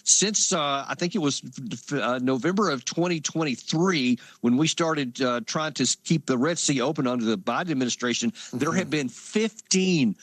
since I think it was November of 2023 when we started trying to keep the Red Sea open under the Biden administration, there have been 15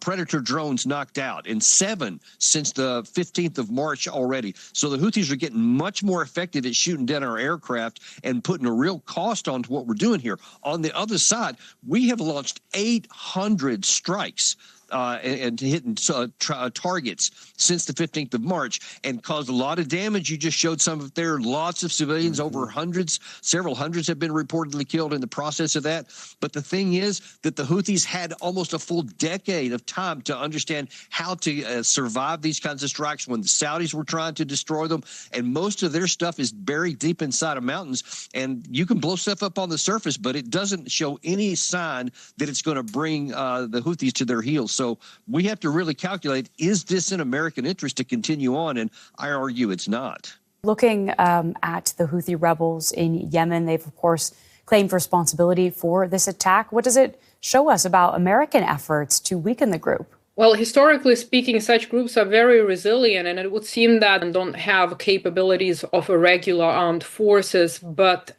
Predator drones knocked out and 7 since the 15th of March already. So the Houthis are getting much more effective at shooting down our aircraft and putting a real cost onto what we're doing here. On the other side, we have launched 800 strikes and hitting targets since the 15th of March and caused a lot of damage. You just showed some of there. Lots of civilians, over hundreds, several hundreds have been reportedly killed in the process of that. But the thing is that the Houthis had almost a full decade of time to understand how to survive these kinds of strikes when the Saudis were trying to destroy them. And most of their stuff is buried deep inside of mountains. And you can blow stuff up on the surface, but it doesn't show any sign that it's going to bring the Houthis to their heels. So we have to really calculate, is this in American interest to continue on? And I argue it's not. Looking at the Houthi rebels in Yemen, they've, of course, claimed responsibility for this attack. What does it show us about American efforts to weaken the group? Well, historically speaking, such groups are very resilient, and it would seem that they don't have capabilities of a regular armed forces, but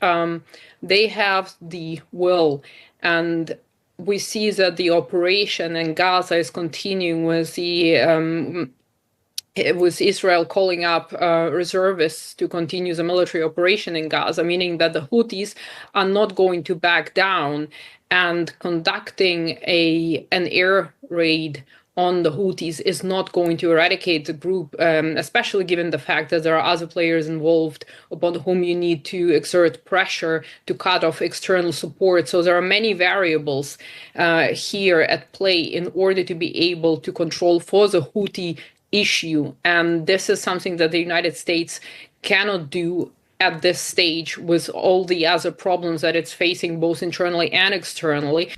they have the will. And we see that the operation in Gaza is continuing with with Israel calling up reservists to continue the military operation in Gaza, meaning that the Houthis are not going to back down, and conducting an air raid on the Houthis is not going to eradicate the group, especially given the fact that there are other players involved upon whom you need to exert pressure to cut off external support. So there are many variables here at play in order to be able to control for the Houthi issue. And this is something that the United States cannot do at this stage with all the other problems that it's facing both internally and externally.